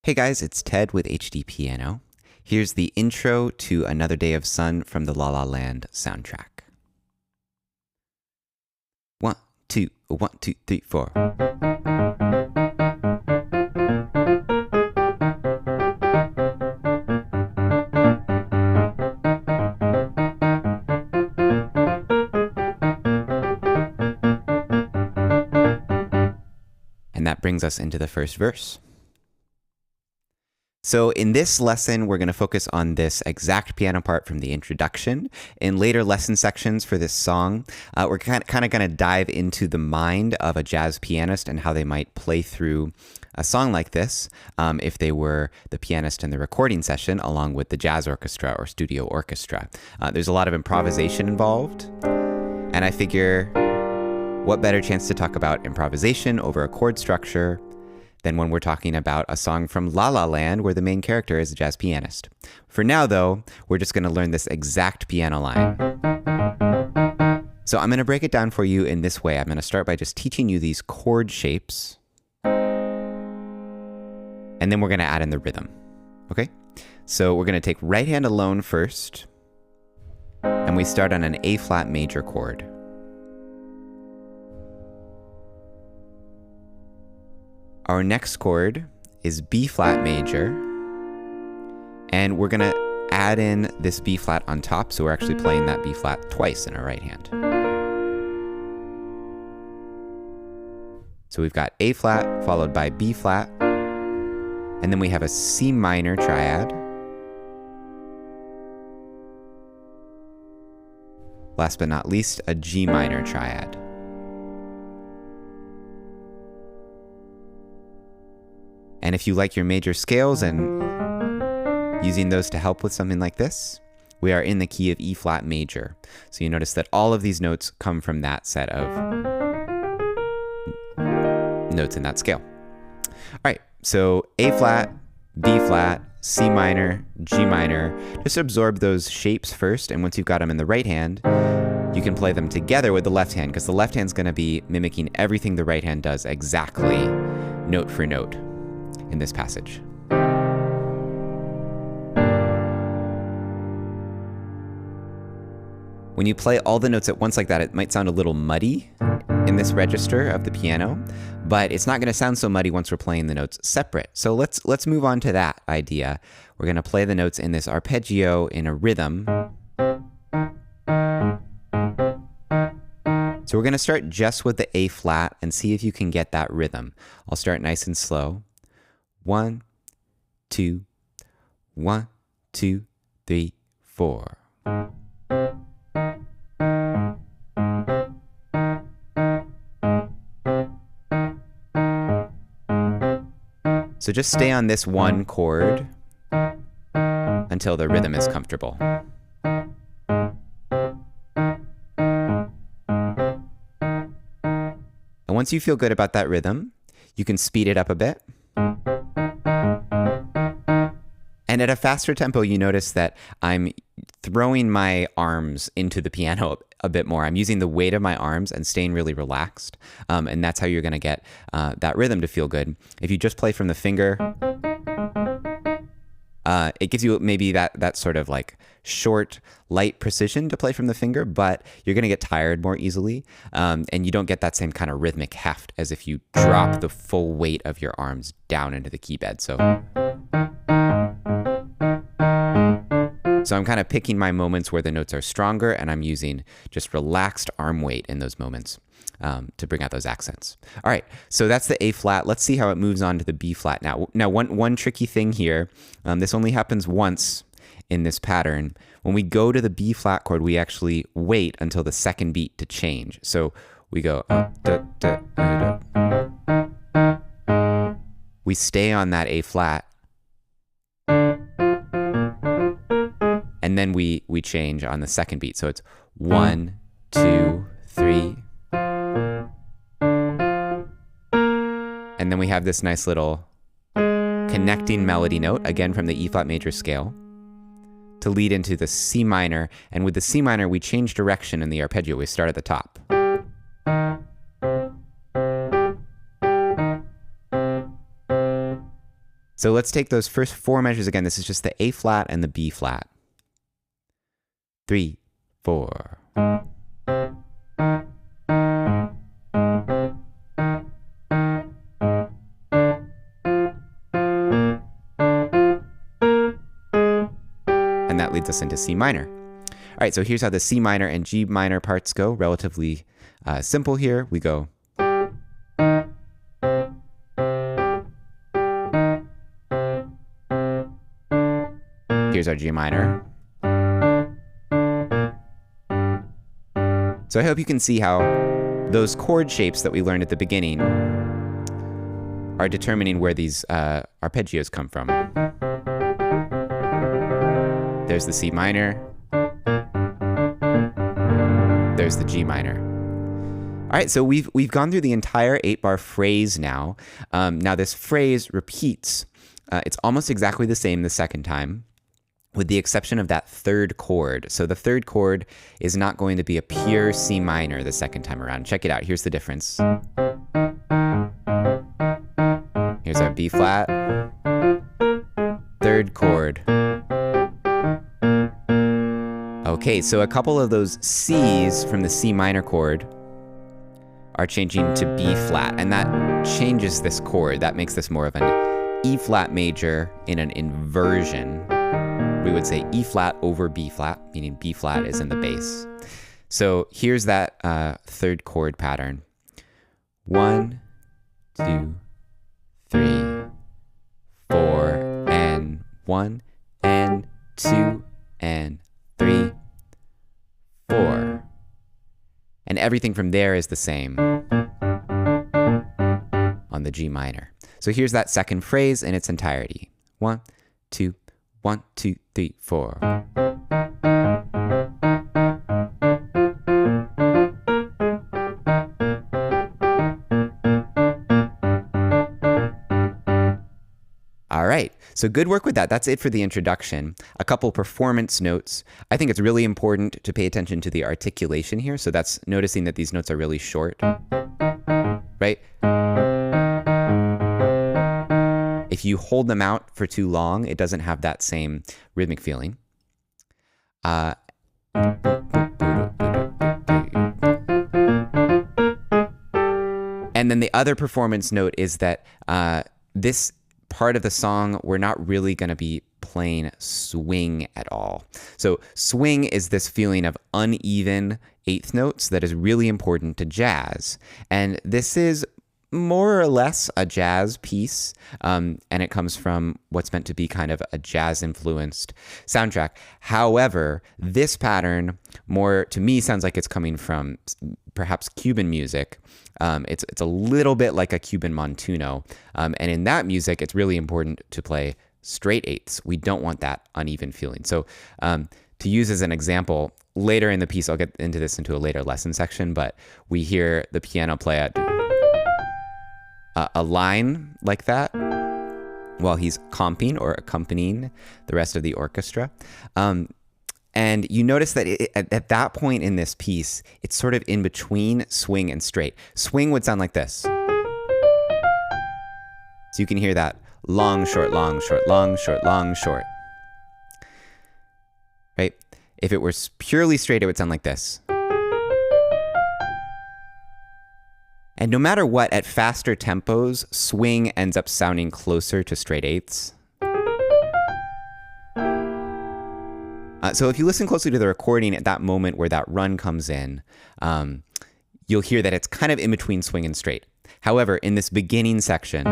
Hey guys, it's Ted with HDpiano. Here's the intro to Another Day of Sun from the La La Land soundtrack. 1, 2, 1, 2, 3, 4. And that brings us into the first verse. So in this lesson, we're going to focus on this exact piano part from the introduction. In later lesson sections for this song, we're kind of going to dive into the mind of a jazz pianist and how they might play through a song like this if they were the pianist in the recording session along with the jazz orchestra or studio orchestra. There's a lot of improvisation involved, and I figure what better chance to talk about improvisation over a chord structure than when we're talking about a song from La La Land where the main character is a jazz pianist. For now, though, we're just going to learn this exact piano line. So I'm going to break it down for you in this way. I'm going to start by just teaching you these chord shapes, and then we're going to add in the rhythm. Okay? So we're going to take right hand alone first, and we start on an A flat major chord. Our next chord is B flat major, and we're going to add in this B flat on top, so we're actually playing that B flat twice in our right hand. So we've got A flat followed by B flat, and then we have a C minor triad. Last but not least, a G minor triad. And if you like your major scales and using those to help with something like this, we are in the key of E flat major. So you notice that all of these notes come from that set of notes in that scale. All right, so A flat, B flat, C minor, G minor. Just absorb those shapes first, and once you've got them in the right hand, you can play them together with the left hand, because the left hand's going to be mimicking everything the right hand does exactly, note for note, in this passage. When you play all the notes at once like that, it might sound a little muddy in this register of the piano, but it's not going to sound so muddy once we're playing the notes separate. So let's move on to that idea. We're going to play the notes in this arpeggio in a rhythm. So we're going to start just with the A flat and see if you can get that rhythm. I'll start nice and slow. 1, 2, 1, 2, 3, 4. So just stay on this one chord until the rhythm is comfortable. And once you feel good about that rhythm, you can speed it up a bit. And at a faster tempo, you notice that I'm throwing my arms into the piano a bit more. I'm using the weight of my arms and staying really relaxed. And that's how you're going to get that rhythm to feel good. If you just play from the finger, it gives you maybe that sort of like short, light precision to play from the finger, but you're going to get tired more easily. And you don't get that same kind of rhythmic heft as if you drop the full weight of your arms down into the key bed. So I'm kind of picking my moments where the notes are stronger, and I'm using just relaxed arm weight in those moments to bring out those accents. All right, so that's the A flat. Let's see how it moves on to the B flat now. Now, one tricky thing here, this only happens once in this pattern. When we go to the B flat chord, we actually wait until the second beat to change. So we go we stay on that A flat, and then we change on the second beat. So it's 1, 2, 3. And then we have this nice little connecting melody note, again from the E flat major scale, to lead into the C minor. And with the C minor, we change direction in the arpeggio. We start at the top. So let's take those first 4 measures again. This is just the A flat and the B flat. 3, 4. And that leads us into C minor. All right, so here's how the C minor and G minor parts go. Relatively simple here. We go. Here's our G minor. So I hope you can see how those chord shapes that we learned at the beginning are determining where these arpeggios come from. There's the C minor. There's the G minor. All right, so we've gone through the entire 8-bar phrase now. Now this phrase repeats. It's almost exactly the same the second time, with the exception of that third chord. So the third chord is not going to be a pure C minor the second time around. Check it out. Here's the difference. Here's our B flat. Third chord. Okay, so a couple of those C's from the C minor chord are changing to B flat, and that changes this chord. That makes this more of an E flat major in an inversion. We would say E flat over B flat, meaning B flat is in the bass. So here's that third chord pattern. 1, 2, 3, 4, and 1, and 2, and 3, 4. And everything from there is the same on the G minor. So here's that second phrase in its entirety. 1, 2, 1, 2, 3, 4. All right, so good work with that. That's it for the introduction. A couple performance notes. I think it's really important to pay attention to the articulation here. So that's noticing that these notes are really short, right? If you hold them out for too long, it doesn't have that same rhythmic feeling. And then the other performance note is that this part of the song, we're not really going to be playing swing at all. So swing is this feeling of uneven eighth notes that is really important to jazz. And this is more or less a jazz piece, and it comes from what's meant to be kind of a jazz-influenced soundtrack. However, this pattern more, to me, sounds like it's coming from perhaps Cuban music. It's a little bit like a Cuban montuno, and in that music, it's really important to play straight eighths. We don't want that uneven feeling. So to use as an example, later in the piece, I'll get into this into a later lesson section, but we hear the piano play a line like that while he's comping or accompanying the rest of the orchestra. And you notice that at that point in this piece, it's sort of in between swing and straight. Swing would sound like this. So you can hear that long, short, long, short, long, short, long, short. Right? If it were purely straight, it would sound like this. And no matter what, at faster tempos, swing ends up sounding closer to straight eighths. So if you listen closely to the recording at that moment where that run comes in, you'll hear that it's kind of in between swing and straight. However, in this beginning section,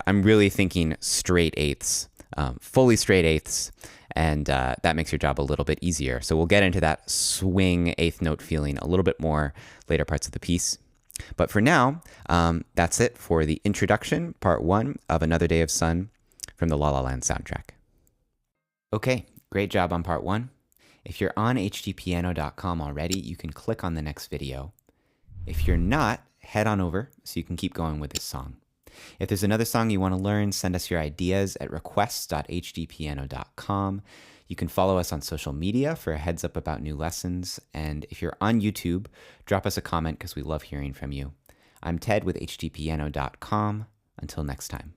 I'm really thinking straight eighths, fully straight eighths. And that makes your job a little bit easier. So we'll get into that swing eighth note feeling a little bit more later parts of the piece. But for now, that's it for the introduction, part 1 of Another Day of Sun from the La La Land soundtrack. Okay, great job on part 1. If you're on HDpiano.com already, you can click on the next video. If you're not, head on over so you can keep going with this song. If there's another song you want to learn, send us your ideas at requests.hdpiano.com. You can follow us on social media for a heads up about new lessons. And if you're on YouTube, drop us a comment because we love hearing from you. I'm Ted with HDpiano.com. Until next time.